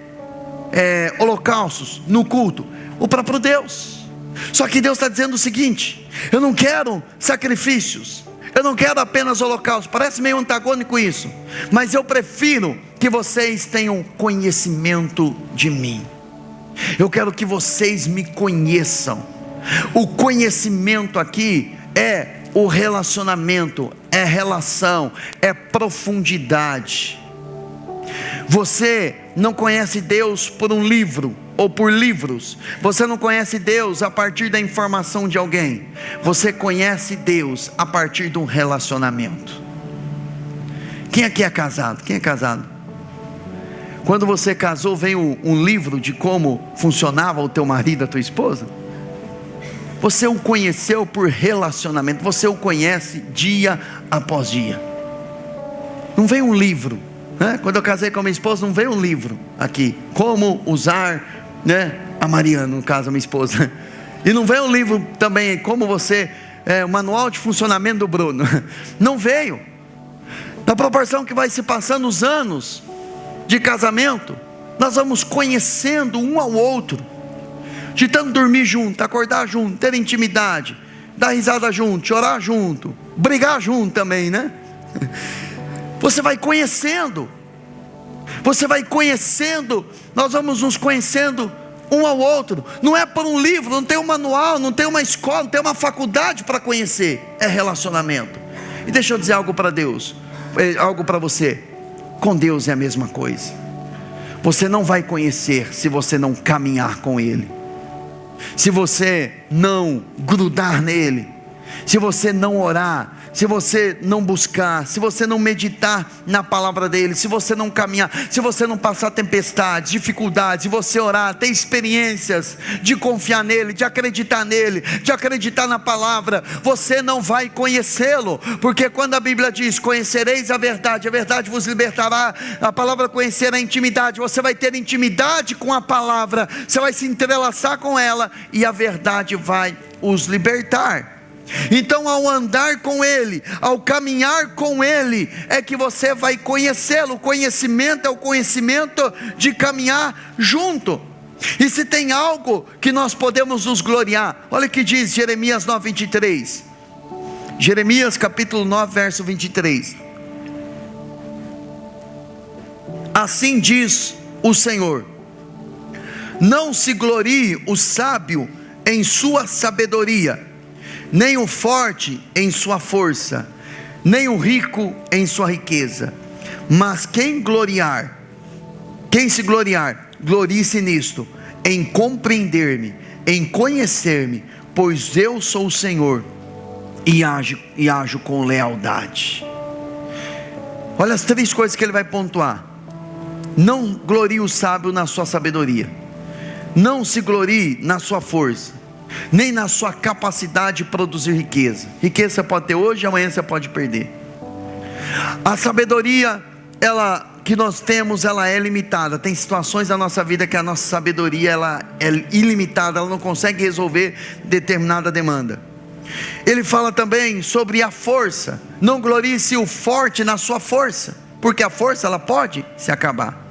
holocaustos no culto? O próprio Deus. Só que Deus está dizendo o seguinte: eu não quero sacrifícios, eu não quero apenas holocaustos. Parece meio antagônico isso, mas eu prefiro que vocês tenham conhecimento de mim. Eu quero que vocês me conheçam. O conhecimento aqui é o relacionamento, é relação, é profundidade. Você não conhece Deus por um livro ou por livros. Você não conhece Deus a partir da informação de alguém. Você conhece Deus a partir de um relacionamento. Quem aqui é casado? Quem é casado? Quando você casou, veio um livro de como funcionava o teu marido, a tua esposa? Você o conheceu por relacionamento. Você o conhece dia após dia. Não veio um livro. Quando eu casei com a minha esposa, não veio um livro aqui, como usar, a Mariana, no caso a minha esposa, e não veio um livro também, como você, o manual de funcionamento do Bruno, não veio. Na proporção que vai se passando os anos de casamento, nós vamos conhecendo um ao outro, de tanto dormir junto, acordar junto, ter intimidade, dar risada junto, chorar junto, brigar junto também, né? Você vai conhecendo, nós vamos nos conhecendo um ao outro. Não é por um livro, não tem um manual, não tem uma escola, não tem uma faculdade para conhecer. É relacionamento. E deixa eu dizer algo para Deus, algo para você. Com Deus é a mesma coisa. Você não vai conhecer se você não caminhar com Ele, se você não grudar nele, se você não orar, se você não buscar, se você não meditar na palavra dele, se você não caminhar, se você não passar tempestades, dificuldades, e você orar, ter experiências de confiar nele, de acreditar nele, de acreditar na palavra, você não vai conhecê-lo. Porque quando a Bíblia diz: conhecereis a verdade vos libertará, a palavra conhecer é intimidade. Você vai ter intimidade com a palavra, você vai se entrelaçar com ela, e a verdade vai os libertar. Então, ao andar com Ele, ao caminhar com Ele, é que você vai conhecê-lo. O conhecimento é o conhecimento de caminhar junto. E se tem algo que nós podemos nos gloriar, olha o que diz Jeremias 9:23. Jeremias capítulo 9, verso 23. Assim diz o Senhor: não se glorie o sábio em sua sabedoria, nem o forte em sua força, nem o rico em sua riqueza, mas quem se gloriar, glorie-se nisto, em compreender-me, em conhecer-me, pois eu sou o Senhor, e ajo com lealdade. Olha as 3 coisas que ele vai pontuar. Não glorie o sábio na sua sabedoria, não se glorie na sua força, nem na sua capacidade de produzir riqueza. Riqueza você pode ter hoje, amanhã você pode perder. A sabedoria, que nós temos, ela é limitada. Tem situações da nossa vida que a nossa sabedoria ela é ilimitada, ela não consegue resolver determinada demanda. Ele fala também sobre a força. Não glorie-se o forte na sua força, porque a força ela pode se acabar.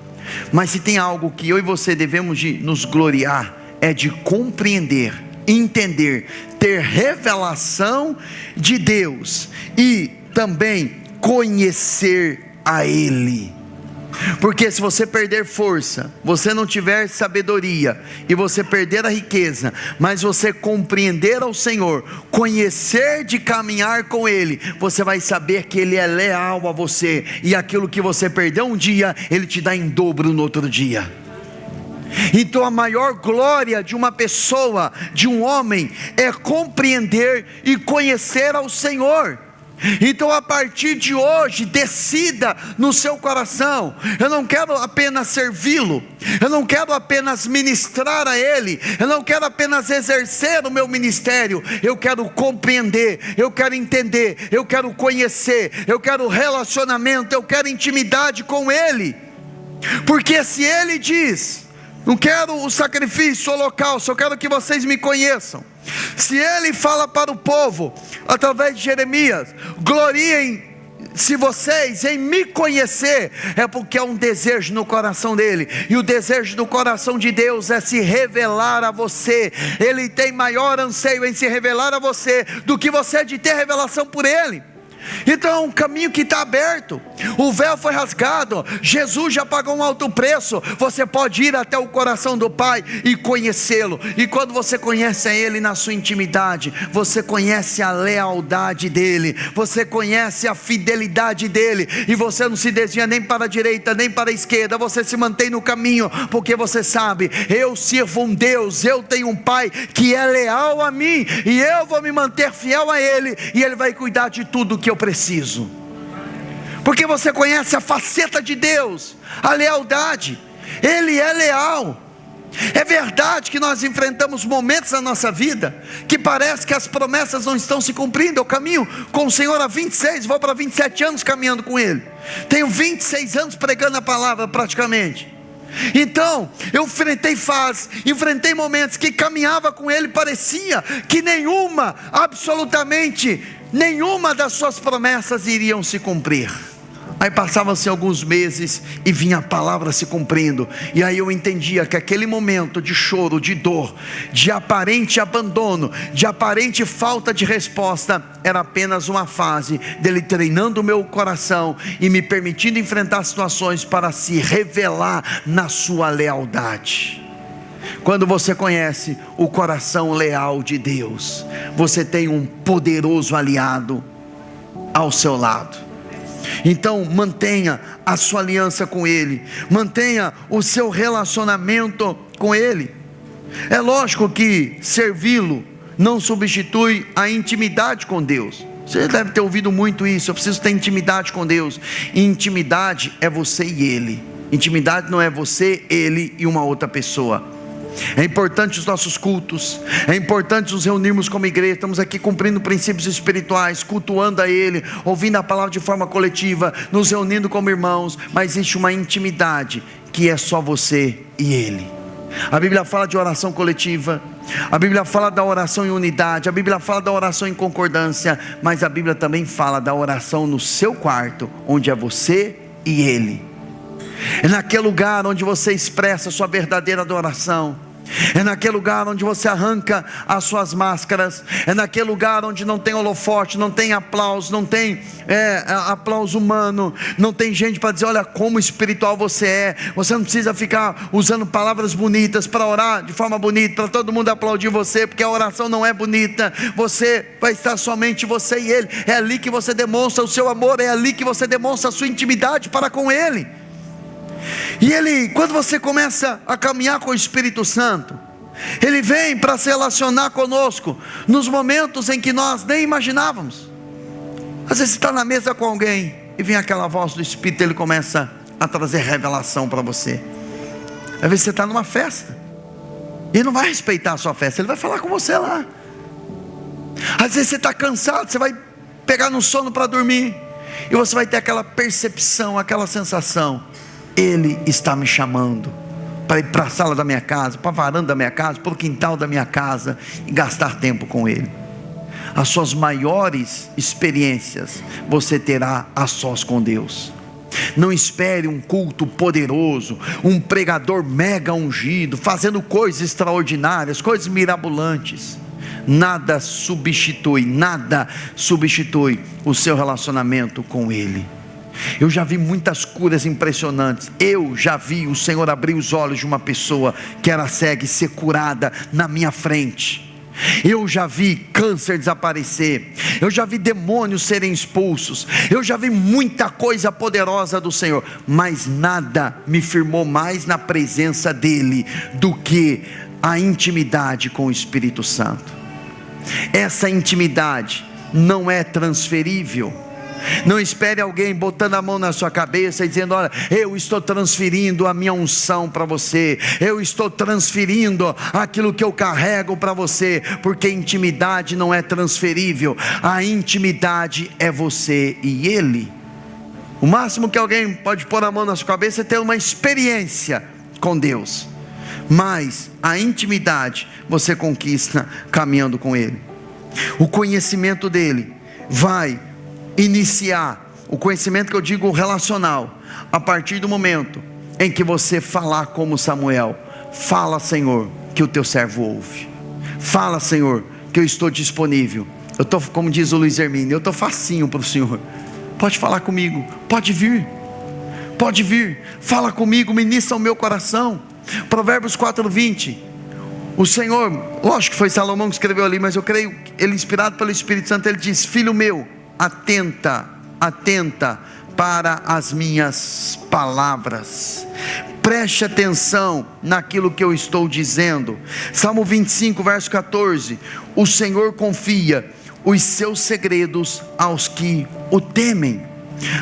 Mas se tem algo que eu e você devemos de nos gloriar, é de compreender, entender, ter revelação de Deus e também conhecer a Ele. Porque se você perder força, você não tiver sabedoria, e você perder a riqueza, mas você compreender ao Senhor, conhecer de caminhar com Ele, você vai saber que Ele é leal a você, e aquilo que você perdeu um dia, Ele te dá em dobro no outro dia. Então a maior glória de uma pessoa, de um homem, é compreender e conhecer ao Senhor. Então a partir de hoje, decida no seu coração: eu não quero apenas servi-lo, eu não quero apenas ministrar a Ele, eu não quero apenas exercer o meu ministério, eu quero compreender, eu quero entender, eu quero conhecer, eu quero relacionamento, eu quero intimidade com Ele. Porque se Ele diz: não quero o sacrifício, o holocausto, eu quero que vocês me conheçam. Se Ele fala para o povo, através de Jeremias: gloriem-se vocês em me conhecer, é porque há um desejo no coração dele, e o desejo do coração de Deus é se revelar a você. Ele tem maior anseio em se revelar a você, do que você de ter revelação por Ele. Então é um caminho que está aberto, o véu foi rasgado, Jesus já pagou um alto preço, você pode ir até o coração do Pai e conhecê-lo. E quando você conhece a Ele na sua intimidade, você conhece a lealdade dEle, você conhece a fidelidade dEle, e você não se desvia nem para a direita, nem para a esquerda, você se mantém no caminho, porque você sabe: eu sirvo um Deus, eu tenho um Pai que é leal a mim, e eu vou me manter fiel a Ele, e Ele vai cuidar de tudo que eu preciso. Porque você conhece a faceta de Deus, a lealdade. Ele é leal. É verdade que nós enfrentamos momentos na nossa vida que parece que as promessas não estão se cumprindo. Eu caminho com o Senhor há 26, vou para 27 anos caminhando com Ele, tenho 26 anos pregando a palavra praticamente. Então eu enfrentei fases, enfrentei momentos que caminhava com Ele, parecia que absolutamente nenhuma das suas promessas iriam se cumprir. Aí passavam-se alguns meses e vinha a palavra se cumprindo, e aí eu entendia que aquele momento de choro, de dor, de aparente abandono, de aparente falta de resposta, era apenas uma fase dele treinando o meu coração e me permitindo enfrentar situações para se revelar na sua lealdade. Quando você conhece o coração leal de Deus, você tem um poderoso aliado ao seu lado. Então mantenha a sua aliança com Ele, mantenha o seu relacionamento com Ele. É lógico que servi-lo não substitui a intimidade com Deus. Você deve ter ouvido muito isso: eu preciso ter intimidade com Deus. Intimidade é você e Ele. Intimidade não é você, Ele e uma outra pessoa. É importante os nossos cultos, é importante nos reunirmos como igreja. Estamos aqui cumprindo princípios espirituais, cultuando a Ele, ouvindo a palavra de forma coletiva, nos reunindo como irmãos. Mas existe uma intimidade que é só você e Ele. A Bíblia fala de oração coletiva, a Bíblia fala da oração em unidade, a Bíblia fala da oração em concordância, mas a Bíblia também fala da oração no seu quarto, onde é você e Ele. É naquele lugar onde você expressa a sua verdadeira adoração. É naquele lugar onde você arranca as suas máscaras. É naquele lugar onde não tem holofote, não tem aplauso, não tem aplauso humano, não tem gente para dizer: olha como espiritual você é. Você não precisa ficar usando palavras bonitas para orar de forma bonita, para todo mundo aplaudir você, porque a oração não é bonita. Você vai estar somente você e Ele. É ali que você demonstra o seu amor, é ali que você demonstra a sua intimidade para com Ele. E Ele, quando você começa a caminhar com o Espírito Santo, Ele vem para se relacionar conosco nos momentos em que nós nem imaginávamos. Às vezes você está na mesa com alguém, e vem aquela voz do Espírito, ele começa a trazer revelação para você. Às vezes você está numa festa, e ele não vai respeitar a sua festa, ele vai falar com você lá. Às vezes você está cansado, você vai pegar no sono para dormir, e você vai ter aquela percepção, aquela sensação: ele está me chamando para ir para a sala da minha casa, para a varanda da minha casa, para o quintal da minha casa, e gastar tempo com ele. As suas maiores experiências você terá a sós com Deus. Não espere um culto poderoso, um pregador mega ungido, fazendo coisas extraordinárias, coisas mirabolantes. Nada substitui o seu relacionamento com Ele. Eu já vi muitas curas impressionantes. Eu já vi o Senhor abrir os olhos de uma pessoa que era cega e ser curada na minha frente. Eu já vi câncer desaparecer, eu já vi demônios serem expulsos, eu já vi muita coisa poderosa do Senhor, mas nada me firmou mais na presença dEle do que a intimidade com o Espírito Santo. Essa intimidade não é transferível. Não espere alguém botando a mão na sua cabeça e dizendo: olha, eu estou transferindo a minha unção para você, eu estou transferindo aquilo que eu carrego para você, porque intimidade não é transferível. A intimidade é você e Ele. O máximo que alguém pode pôr a mão na sua cabeça é ter uma experiência com Deus, mas a intimidade você conquista caminhando com Ele. O conhecimento dEle vai iniciar, o conhecimento que eu digo relacional, a partir do momento em que você falar como Samuel: fala, Senhor, que o teu servo ouve. Fala, Senhor, que eu estou disponível. Eu estou, como diz o Luiz Hermínio, eu estou facinho para o Senhor. Pode falar comigo, pode vir, fala comigo, ministra o meu coração. Provérbios 4:20. O Senhor, lógico que foi Salomão que escreveu ali, mas eu creio, ele inspirado pelo Espírito Santo, ele diz: filho meu, atenta para as minhas palavras, preste atenção naquilo que eu estou dizendo. Salmo 25, verso 14: o Senhor confia os seus segredos aos que o temem.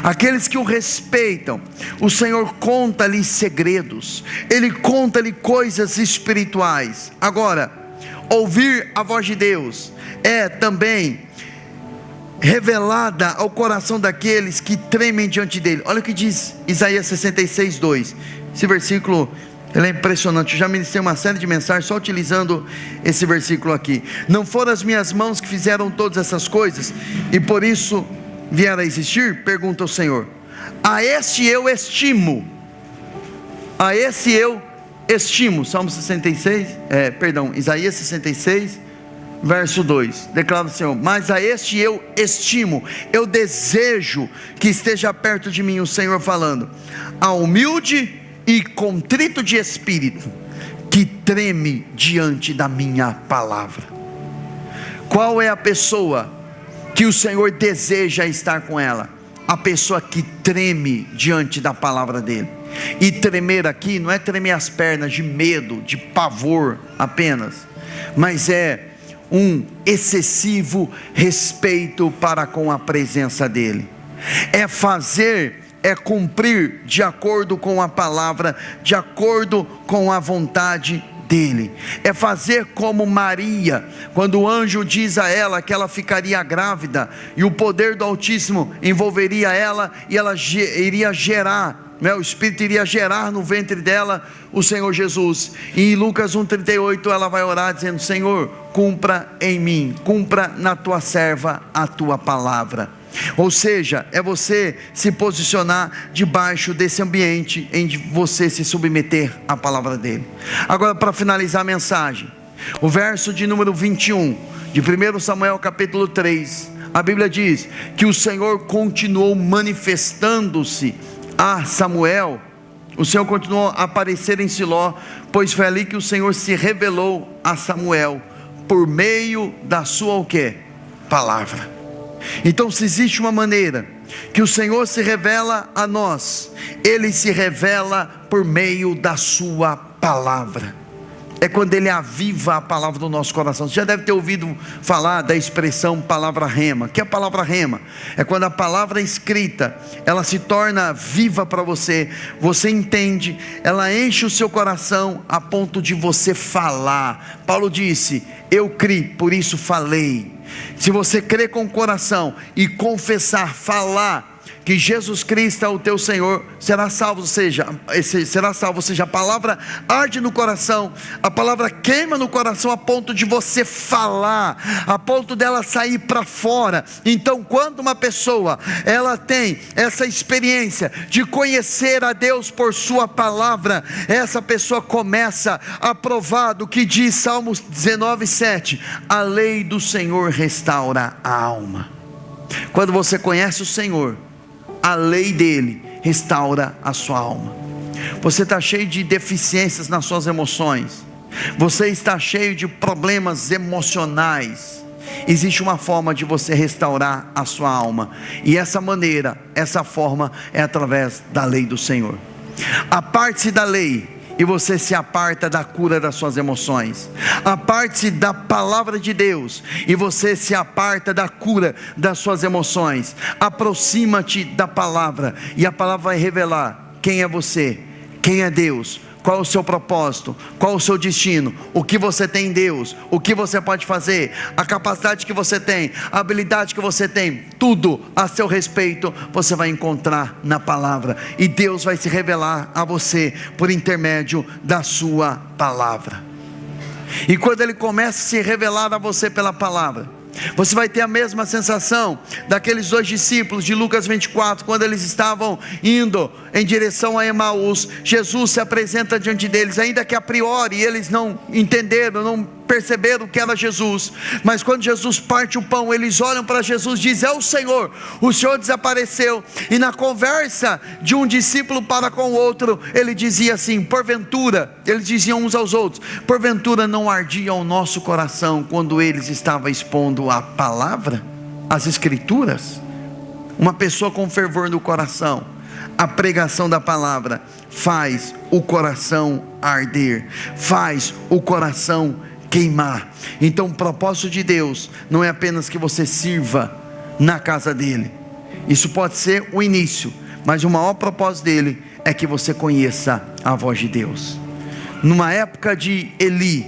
Aqueles que o respeitam, o Senhor conta-lhe segredos, Ele conta-lhe coisas espirituais. Agora, ouvir a voz de Deus é também revelada ao coração daqueles que tremem diante dele. Olha o que diz Isaías 66:2. Esse versículo, ele é impressionante. Eu já ministrei uma série de mensagens só utilizando esse versículo aqui. Não foram as minhas mãos que fizeram todas essas coisas, e por isso vieram a existir? Pergunta o Senhor. A este eu estimo. A esse eu estimo. Salmo 66, Isaías 66, verso 2, declara o Senhor: mas a este eu estimo, eu desejo que esteja perto de mim, o Senhor falando, a humilde e contrito de espírito, que treme diante da minha palavra. Qual é a pessoa que o Senhor deseja estar com ela? A pessoa que treme diante da palavra dele. E tremer aqui não é tremer as pernas de medo, de pavor apenas, mas é um excessivo respeito para com a presença dele. É cumprir de acordo com a palavra, de acordo com a vontade dele. É fazer como Maria, quando o anjo diz a ela que ela ficaria grávida, e o poder do Altíssimo envolveria ela, e ela iria gerar, o Espírito iria gerar no ventre dela o Senhor Jesus. E em Lucas 1:38 ela vai orar dizendo: Senhor, cumpra em mim, cumpra na tua serva a tua palavra. Ou seja, é você se posicionar debaixo desse ambiente em que você se submeter à palavra dele. Agora, para finalizar a mensagem, o verso de número 21 de 1 Samuel capítulo 3, a Bíblia diz que o Senhor continuou manifestando-se a Samuel. O Senhor continuou a aparecer em Siló, pois foi ali que o Senhor se revelou a Samuel, por meio da sua o quê? Palavra. Então, se existe uma maneira que o Senhor se revela a nós, Ele se revela por meio da sua palavra. é quando Ele aviva a palavra do nosso coração. Você já deve ter ouvido falar da expressão palavra rema. Que é a palavra rema? É quando a palavra escrita, ela se torna viva para você. Você entende, ela enche o seu coração a ponto de você falar. Paulo disse: eu criei, por isso falei. Se você crer com o coração e confessar, falar que Jesus Cristo é o teu Senhor, será salvo. Ou seja, a palavra arde no coração, a palavra queima no coração a ponto de você falar, a ponto dela sair para fora. Então, quando uma pessoa, ela tem essa experiência de conhecer a Deus por sua palavra, essa pessoa começa a provar do que diz Salmos 19:7, a lei do Senhor restaura a alma. Quando você conhece o Senhor, a lei dele restaura a sua alma. Você está cheio de deficiências nas suas emoções, você está cheio de problemas emocionais. Existe uma forma de você restaurar a sua alma, e essa maneira, essa forma é através da lei do Senhor. Aparte-se da lei e você se aparta da cura das suas emoções. Aparte-se da palavra de Deus e você se aparta da cura das suas emoções. Aproxima-te da palavra, e a palavra vai revelar quem é você, quem é Deus, qual é o seu propósito, qual é o seu destino, o que você tem em Deus, o que você pode fazer, a capacidade que você tem, a habilidade que você tem, tudo a seu respeito você vai encontrar na palavra, e Deus vai se revelar a você por intermédio da sua palavra. E quando Ele começa a se revelar a você pela palavra, você vai ter a mesma sensação daqueles dois discípulos de Lucas 24, quando eles estavam indo em direção a Emaús. Jesus se apresenta diante deles, ainda que a priori eles não entenderam, não perceberam que era Jesus, mas quando Jesus parte o pão, eles olham para Jesus e dizem: é o Senhor desapareceu. E na conversa de um discípulo para com o outro, ele dizia assim, porventura, eles diziam uns aos outros, porventura não ardia o nosso coração quando eles estavam expondo a palavra, as escrituras? Uma pessoa com fervor no coração, a pregação da palavra faz o coração arder, faz o coração queimar. Então o propósito de Deus não é apenas que você sirva na casa dele, isso pode ser o início, mas o maior propósito dele é que você conheça a voz de Deus. Numa época de Eli,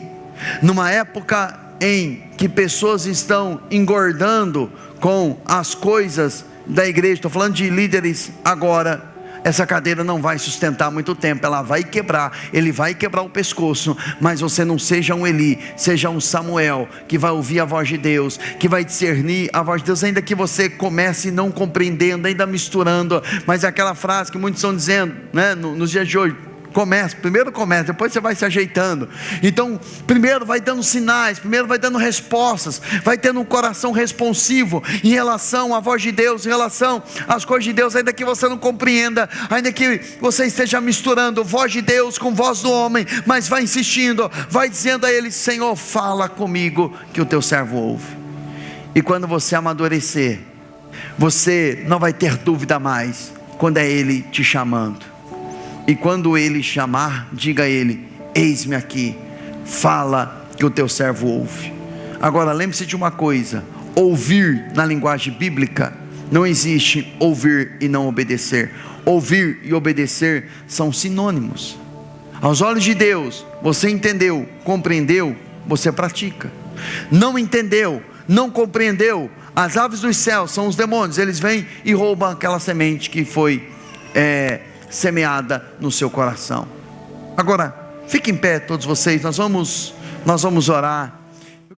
numa época em que pessoas estão engordando com as coisas da igreja, estou falando de líderes agora, essa cadeira não vai sustentar muito tempo, ela vai quebrar, ele vai quebrar o pescoço. Mas você não seja um Eli, seja um Samuel, que vai ouvir a voz de Deus, que vai discernir a voz de Deus, ainda que você comece não compreendendo, ainda misturando. Mas é aquela frase que muitos estão dizendo, né, nos dias de hoje: primeiro começa, depois você vai se ajeitando. Então, primeiro vai dando sinais, primeiro vai dando respostas, vai tendo um coração responsivo em relação à voz de Deus, em relação às coisas de Deus, ainda que você não compreenda, ainda que você esteja misturando voz de Deus com voz do homem, mas vai insistindo, vai dizendo a Ele: Senhor, fala comigo, que o teu servo ouve. E quando você amadurecer, você não vai ter dúvida mais, quando é Ele te chamando. E quando Ele chamar, diga a Ele: eis-me aqui, fala que o teu servo ouve. Agora lembre-se de uma coisa: ouvir na linguagem bíblica, não existe ouvir e não obedecer. Ouvir e obedecer são sinônimos. Aos olhos de Deus, você entendeu, compreendeu, você pratica. Não entendeu, não compreendeu, as aves dos céus são os demônios, eles vêm e roubam aquela semente que foi semeada no seu coração. Agora, fiquem em pé todos vocês, nós vamos orar.